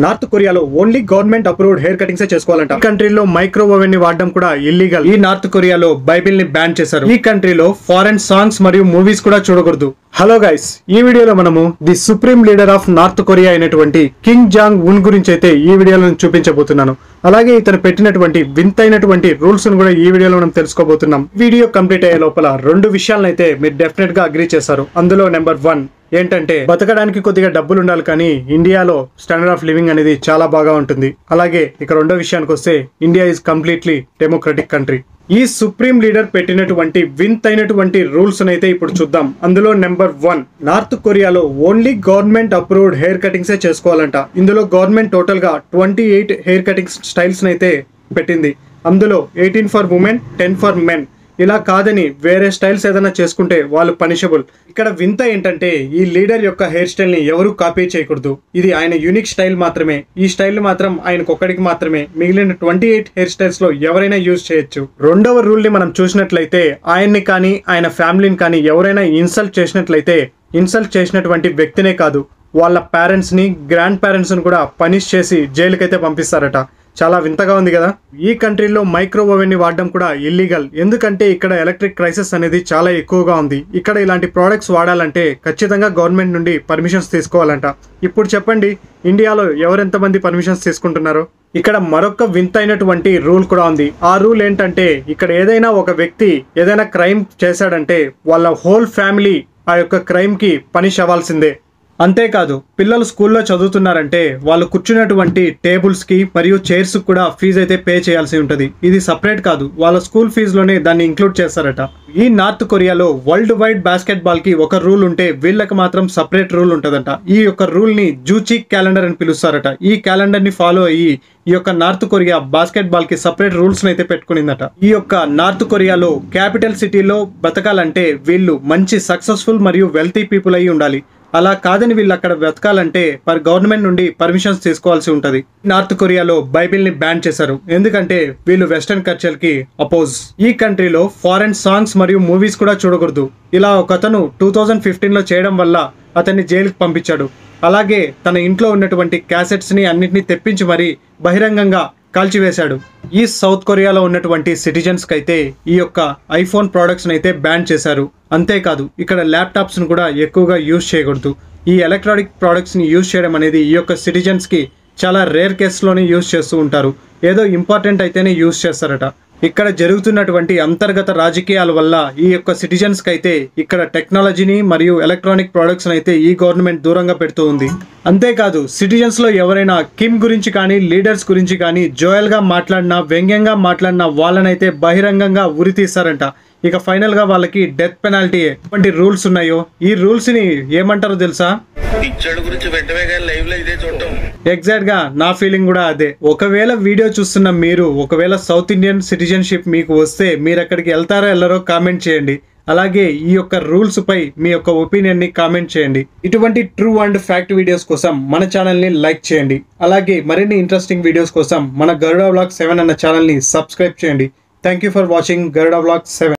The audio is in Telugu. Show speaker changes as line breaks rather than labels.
నార్త్ కొరియాలో only government approved hair cuttings చేసుకోవాలంట. ఈ కంట్రీలో మైక్రో ఓవెన్ ని వాడడం కూడా ఇల్లీగల్. ఈ నార్త్ కొరియాలో బైబిల్ ని బ్యాన్ చేశారు. ఈ కంట్రీలో ఫారెన్ సాంగ్స్ మరియు మూవీస్ కూడా చూడకూడదు. హలో గైస్, ఈ వీడియోలో మనము the supreme leader of north Korea అయినటువంటి కిమ్ జాంగ్ ఉన్ గురించి అయితే ఈ వీడియోలో చూపించబోతున్నాను. అలాగే ఇతను పెట్టినటువంటి వింతైనటువంటి రూల్స్ ను కూడా ఈ వీడియోలో మనం తెలుసుకోబోతున్నాం. వీడియో కంప్లీట్ అయ్యే లోపల రెండు విషయాలను అయితే మీరు డెఫినెట్ గా అగ్రీ చేస్తారు. అందులో నెంబర్ 1 ఏంటంటే బతకడానికి కొద్దిగా డబ్బులు ఉండాలి, కానీ ఇండియాలో స్టాండర్డ్ ఆఫ్ లివింగ్ అనేది చాలా బాగా ఉంటుంది. అలాగే ఇక రెండో విషయానికి వస్తే India is completely democratic country. ఈ సుప్రీం లీడర్ పెట్టినటువంటి వింతైనటువంటి రూల్స్ అయితే ఇప్పుడు చూద్దాం. అందులో నెంబర్ 1, నార్త్ కొరియాలో only government approved hair cuttings చేసుకోవాలంట. ఇందులో గవర్నమెంట్ టోటల్ గా 28 హెయిర్ కటింగ్ స్టైల్స్ అయితే పెట్టింది. అందులో 18 ఫర్ ఉమెన్, 10 ఫర్ మెన్. ఇలా కాదని వేరే స్టైల్స్ ఏదైనా చేసుకుంటే వాళ్ళు పనిషబుల్. ఇక్కడ వింత ఏంటంటే ఈ లీడర్ యొక్క హెయిర్ స్టైల్ ని ఎవరు కాపీ చేయకూడదు. ఇది ఆయన యూనిక్ స్టైల్ మాత్రమే. ఈ స్టైల్ మాత్రం ఆయనకొక్కడికి మాత్రమే. మిగిలిన 28 హెయిర్ స్టైల్స్ లో ఎవరైనా యూజ్ చేయొచ్చు. రెండవ రూల్ ని మనం చూసినట్లయితే ఆయన్ని కానీ ఆయన ఫ్యామిలీని కానీ ఎవరైనా ఇన్సల్ట్ చేసినట్లయితే ఇన్సల్ట్ చేసినటువంటి వ్యక్తినే కాదు, వాళ్ళ పేరెంట్స్ ని, గ్రాండ్ పేరెంట్స్ ని కూడా పనిష్ చేసి జైలుకైతే పంపిస్తారట. చాలా వింతగా ఉంది కదా. ఈ కంట్రీలో మైక్రో ఓవెన్ ని వాడడం కూడా ఇల్లీగల్. ఎందుకంటే ఇక్కడ ఎలక్ట్రిక్ క్రైసిస్ అనేది చాలా ఎక్కువగా ఉంది. ఇక్కడ ఇలాంటి ప్రోడక్ట్స్ వాడాలంటే ఖచ్చితంగా గవర్నమెంట్ నుండి పర్మిషన్స్ తీసుకోవాలంట. ఇప్పుడు చెప్పండి, ఇండియాలో ఎవరెంతమంది పర్మిషన్స్ తీసుకుంటున్నారు? ఇక్కడ మరొక వింతైనటువంటి రూల్ కూడా ఉంది. ఆ రూల్ ఏంటంటే ఇక్కడ ఏదైనా ఒక వ్యక్తి ఏదైనా క్రైమ్ చేశాడంటే వాళ్ళ హోల్ ఫ్యామిలీ ఆ యొక్క క్రైమ్ కి పనిష్ అవ్వాల్సిందే. అంతేకాదు పిల్లలు స్కూల్లో చదువుతున్నారంటే వాళ్ళు కూర్చున్నటువంటి టేబుల్స్ కి మరియు చైర్స్ కూడా ఫీజు అయితే పే చేయాల్సి ఉంటుంది. ఇది సపరేట్ కాదు, వాళ్ళ స్కూల్ ఫీజులోనే దాన్ని ఇంక్లూడ్ చేస్తారట. ఈ నార్త్ కొరియాలో వరల్డ్ వైడ్ బాస్కెట్ బాల్ కి ఒక రూల్ ఉంటే వీళ్ళకి మాత్రం సపరేట్ రూల్ ఉంటుందంట. ఈ యొక్క రూల్ ని జూచిక్ క్యాలెండర్ అని పిలుస్తారట. ఈ క్యాలెండర్ ని ఫాలో అయ్యి ఈ యొక్క నార్త్ కొరియా బాస్కెట్ బాల్ కి సపరేట్ రూల్స్ అయితే పెట్టుకునిందట. ఈ యొక్క నార్త్ కొరియాలో క్యాపిటల్ సిటీలో బతకాలంటే వీళ్ళు మంచి సక్సెస్ఫుల్ మరియు వెల్తీ పీపుల్ అయి ఉండాలి. అలా కాదని వీళ్ళు అక్కడ వెతకాలంటే గవర్నమెంట్ నుండి పర్మిషన్స్ తీసుకోవాల్సి ఉంటది. నార్త్ కొరియాలో బైబిల్ ని బ్యాన్ చేశారు. ఎందుకంటే వీళ్ళు వెస్టర్న్ కల్చర్ కి అపోజ్. ఈ కంట్రీలో ఫారెన్ సాంగ్స్ మరియు మూవీస్ కూడా చూడకూడదు. ఇలా ఒకతను 2015లో చేయడం వల్ల అతన్ని జైలుకి పంపించాడు. అలాగే తన ఇంట్లో ఉన్నటువంటి క్యాసెట్స్ ని అన్నింటినీ తెప్పించి మరీ బహిరంగంగా కాల్చివేశాడు. ఈ సౌత్ కొరియాలో ఉన్నటువంటి సిటిజన్స్ కి అయితే ఈ యొక్క ఐఫోన్ ప్రోడక్ట్స్ అయితే బ్యాన్ చేశారు. అంతేకాదు ఇక్కడ ల్యాప్టాప్స్ ను కూడా ఎక్కువగా యూజ్ చేయకూడదు. ఈ ఎలక్ట్రానిక్ ప్రోడక్ట్స్ ని యూజ్ చేయడం అనేది ఈ యొక్క సిటిజన్స్ కి చాలా రేర్ కేసులోనే యూజ్ చేస్తూ ఉంటారు. ఏదో ఇంపార్టెంట్ అయితేనే యూజ్ చేస్తారట. ఇక్కడ జరుగుతున్నటువంటి అంతర్గత రాజకీయాల వల్ల ఈ యొక్క సిటిజన్స్ కి అయితే ఇక్కడ టెక్నాలజీని మరియు ఎలక్ట్రానిక్ ప్రొడక్ట్స్ అయితే ఈ గవర్నమెంట్ దూరంగా పెడుతూ ఉంది. అంతేకాదు సిటిజన్స్ లో ఎవరైనా కిమ్ గురించి కానీ లీడర్స్ గురించి కానీ జోయల్ గా మాట్లాడినా, వ్యంగ్యంగా మాట్లాడినా వాళ్ళనైతే బహిరంగంగా ఉరి తీస్తారంట. ఇక ఫైనల్ గా వాళ్ళకి డెత్ పెనాల్టీ. ఎటువంటి రూల్స్ ఉన్నాయో ఈ రూల్స్ ని ఏమంటారో తెలుసా? ఎగ్జాక్ట్ గా నా ఫీలింగ్ కూడా అదే. ఒకవేళ వీడియో చూస్తున్న మీరు ఒకవేళ సౌత్ ఇండియన్ సిటిజన్షిప్ మీకు వస్తే మీరు అక్కడికి వెళ్తారో వెళ్ళరో కామెంట్ చేయండి. అలాగే ఈ యొక్క రూల్స్ పై మీ యొక్క ఒపీనియన్ ని కామెంట్ చేయండి. ఇటువంటి ట్రూ అండ్ ఫ్యాక్ట్ వీడియోస్ కోసం మన ఛానల్ ని లైక్ చేయండి. అలాగే మరిన్ని ఇంట్రెస్టింగ్ వీడియోస్ కోసం మన గరుడ వ్లాగ్ 7 అన్న ఛానల్ ని సబ్స్క్రైబ్ చేయండి. Thank you for watching Garuda vlog 7.